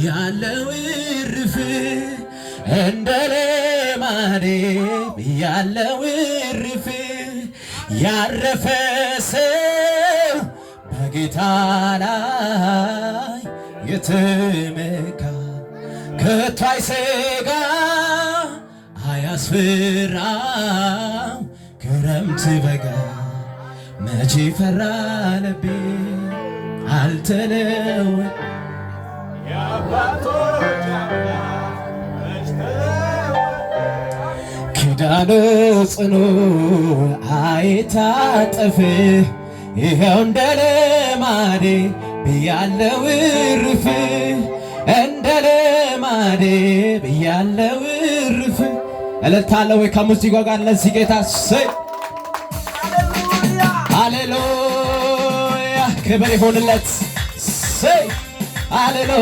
ያለው እርፍ እንደ ልማዴ ያለው እርፍ ያረፈ ሰው በጌታ ላይ የተመካ ከቶ አይሰጋ አያስፈራው ክረምት በጋ መቼ ፈራ ልቤ አልተለወጠ ኪዳኑ ጽኑ አይታጠፍ ይኸው እንደ ልማዴ ብያለው እርፍ እንደ ልማዴ ብያለው እርፍ እልልታለ ወይ ከሙዚቃ ጋር ለዚህ ጌታ ሰይ ሃሌሉያ ክብር ይሁንለት ሰይ ሃሌሉያ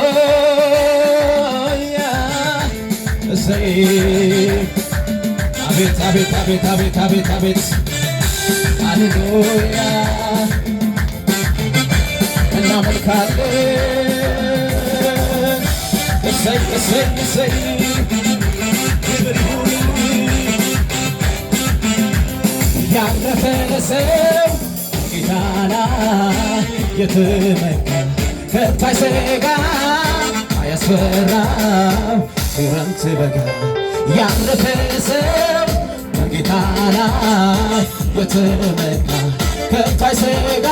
ሰይ አቤት አቤት አቤት አቤት አቤት አቤት ሃሌሉያ እናመልካለን እሰይ እሰይ እሰይ ክብር ይሁን ያረፈ ሰው ጌታ ላይ የተመካ ከቶ አይሰጋ አያስፈራው ክረምት በጋ ያረፈ ሰው በጌታ ላይ የተመካ ከቶ አይሰጋ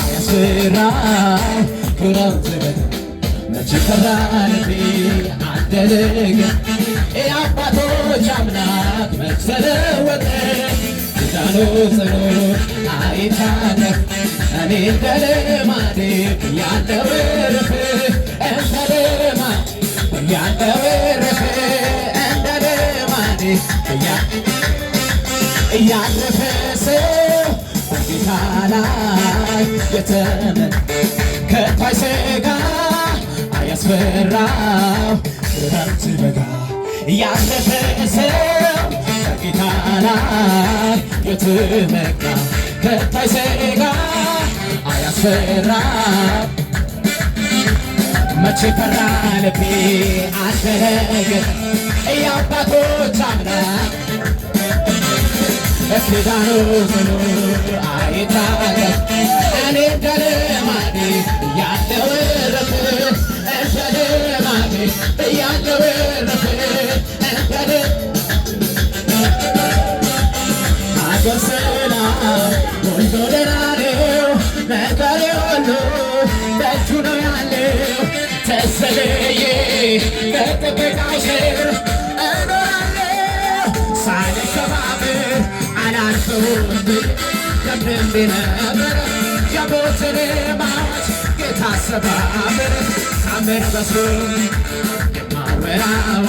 አያስፈራው ክረምት በጋ መቼ ፈራ ልቤ አደረገ የአባቶች አምላክ መች ተለወጠ ኪዳኑ ጽኑ አይታጠፍ እኔ እንደ ልማዴ ብያለው እርፍ እንደ ልማዴ ብያለው እርፍ እንደ ልማዴ ያረፈ ሰው በጌታ ላይ የተመካ ከቶ አይሰጋ አያስፈራው ክረምት በጋ ያረፈ ሰው በጌታ ላይ የተመካ ከቶ አይሰጋ አያስፈራው መቼ ፈራ ልቤ አደረገ የአባቶች አምላክ ኪዳኑ ጽኑ አይታጠፍ እኔ እንደ ልማዴ ብያለው እርፍ እንደ ልማዴ ብያለው እርፍ እንደ ሀገር ሰላም ሞልቶ ደራሬው ነገሬ ሁሉ በእጁ ነው ያለው ተሰልዬ በጥበቃው ስር እኖራለሁ ሳልሸባበር አላልፈውም ደምድሜ ነበር የሞትን ማት ጌታ ሰባበር ታምር በሱ የማወራዋ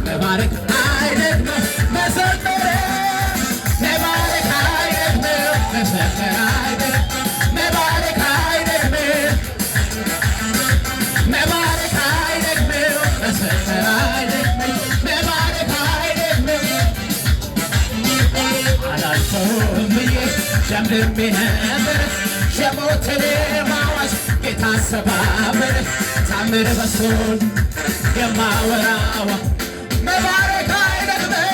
መባረክ አይደግመው መዘመር መባረክ አይደግመው መዘመር አይደግመው መባረክ አይደግመው መባረክ አይደግመው መዘመር አይደግመው መባረክ አይደግመው አላልፈውም ብዬ ደምድሜ ነበር የሞትን ማዋጅ ጌታ ሰባበር ታምር በሱን የማወራዋ መባረክ አይደግመው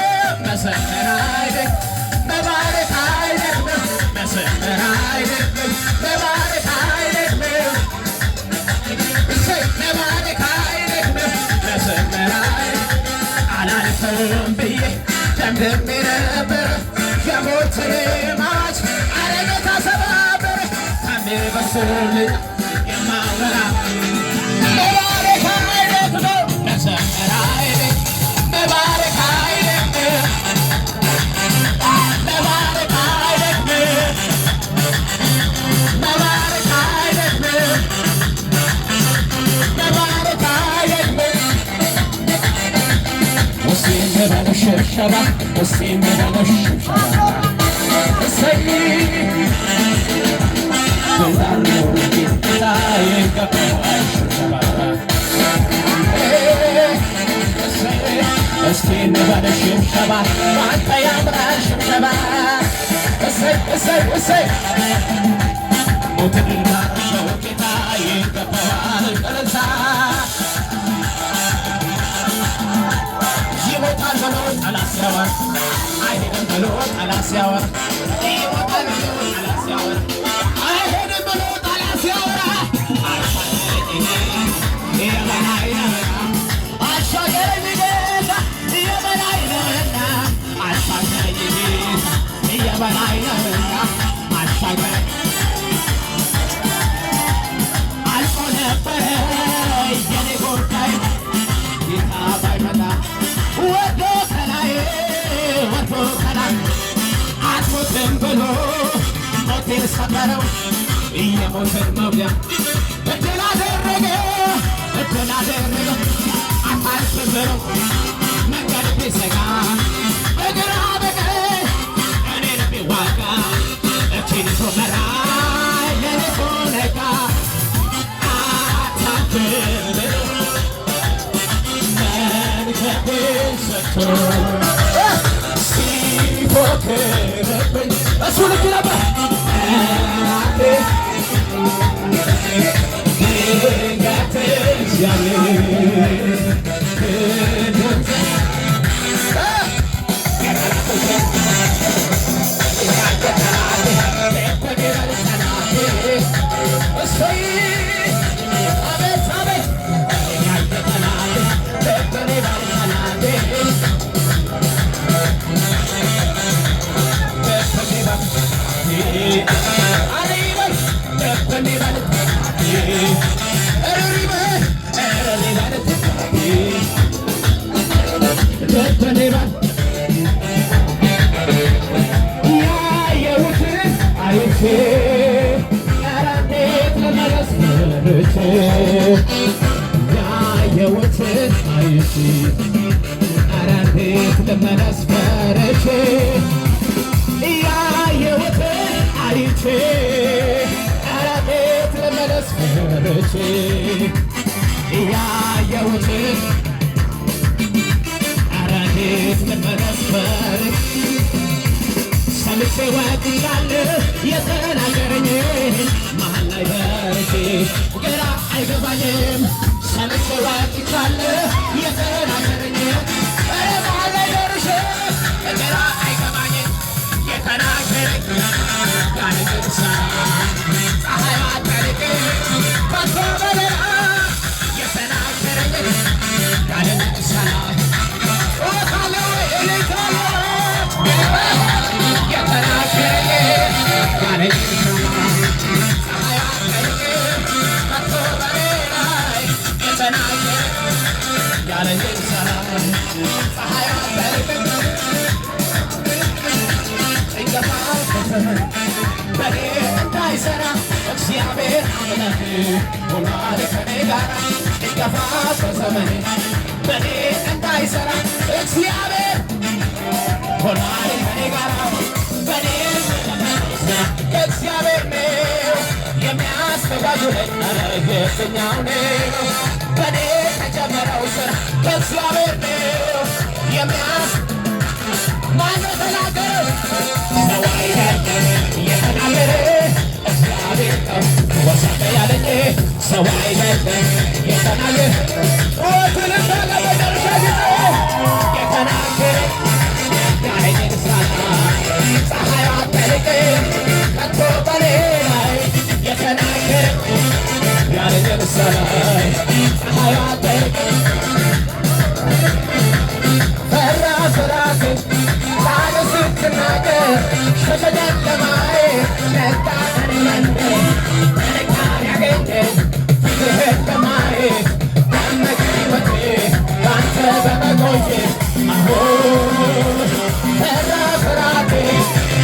መዘመር አይደግመው መባረክ አይደግመው መዘመር አይደግመው መባረክ አይደግመው መባረክ አይደግመው መዘመር አላልፈውም ብዬ ደምድሜ ነበር የሞትን ማዋጅ አረ ጌታ ሰባበር ታምር በሱን የማወራዋ መባረክ አይደግመው መዘመር አይደግመው መባረክ አይደግመው መባረክ አይደግመው መባረክ አይደግመው መባረክ አይደግመው ወሲም በለሽብሸባ ወሲም በለሽብሸባ እሰይ ብላለው ጌታ ይገባዋል ሽብሸባ እስኪ እንበል ሽብሸባ ባንተ ያምራል ሽብሸባ እሰይ እሰይ እሰይ ሞትን ላረሸው ጌታ ይገባዋል እልልታ ሲያወራ አይሄድም ብሎ ጠላት ሲያወራ ይወጣል ብሎ ጠላት ሲያወራ አይሄድም ብሎ ጠላት ሲያወራ የበላይ ነህና አሻገረኝ ጌታ የበላይ ነህና አሻገረኝ ጌታ የበላይ ነህና አሻገረኝ አልቆ ነበረ የኔ ጉዳይ ጌታ ባይመጣ ወዶ ከላይ አትሞትም ብሎ ሞቴን ሰበረው የሞትን መውጊያ እድል አደረገው አታልፍም ብሎ መንገድ ቢዘጋ በግራ በቀኝ እኔን ቢዋጋ እጅን ይዞ መራኝ ሌሊቱ ነጋ አታልፍም ብሎ መንገዴን ዘግቶ ሲፎክርብኝ እሱ ልክ ነበር ድንገት ያየሁትን አይቼ ኧረ እንዴት ልመለስ ፈርቼ ያየሁትን አይቼ ኧረ እንዴት ልመለስ ፈርቼ ያየሁትን ኧረ እንዴት ልመለስ ፈርቼ ሰምቼ ወድቃለሁ የተናገረኝ መሃል ላይ ደርሼ ግራ አይገባኝም ሰምቼ ወድቃለሁ የተናገረኝ መሃል ላይ ደርሼ ግራ አይገባኝም የተናገረኝ ጋንግሳ ፀሐይ አጠልቅ ከቶ በሌላ የተናገረኝ ጋንግሳ ኦታለ ኤሌታለ እግዚአብሔር አምላክ ሆኗል ከኔ ጋር ሲገፋ በዘመኔ በኔ እንዳይሰራ እግዚአብሔር ሆኗል ከኔ ጋር በኔ እግዚአብሔር ነው የሚያስተጓጉለኝ የትኛው ነው በኔ ከጀመረው ስራ እግዚአብሔር ነው ማነው ተናገረ ሰው አይደለም የተናገረ እግዚአብሔር ነው ወሰደ ያለኝ ሰው አይደለም የተናገረ ሮትንም ባለመጨረሻ ጊዜ የተናገረ ያለኝን ሳና ፀሐይ አጠልቅ ከቶ በኔ ላይ የተናገረ ያለኝን ሳና ፀሐይ አጠልቅ ፈራሴ ላለ ስትናገር ከጨለማዬ ነጣ እኔ መንደር ጥንካሬ ያገኘኝ ፊትህን በማየት ደመቀ ሕይወቴ ባንተ በመቆየት አሁን ፈራሴ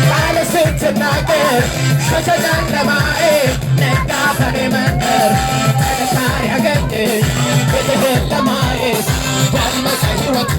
ላለ ስትናገር ከጨለማዬ ነጣ እኔ መንደር ጥንካሬ ያገኘኝ ፊትህን በማየት ደመቀ ሕይወቴ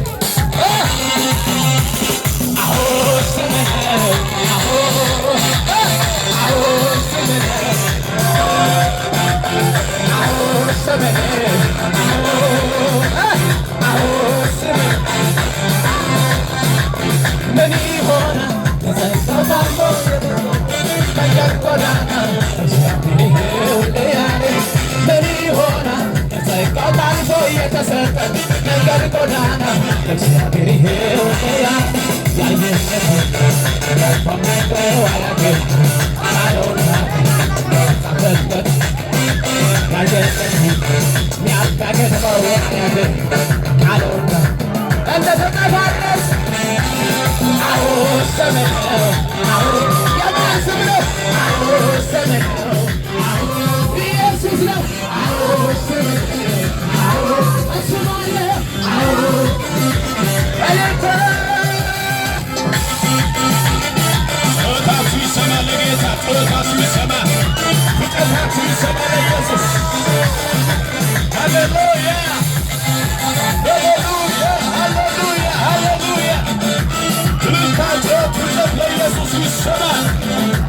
ምን የተሰጠ መንገድ ጎዳና እግዚአብሔር ይሄው Hallelujah.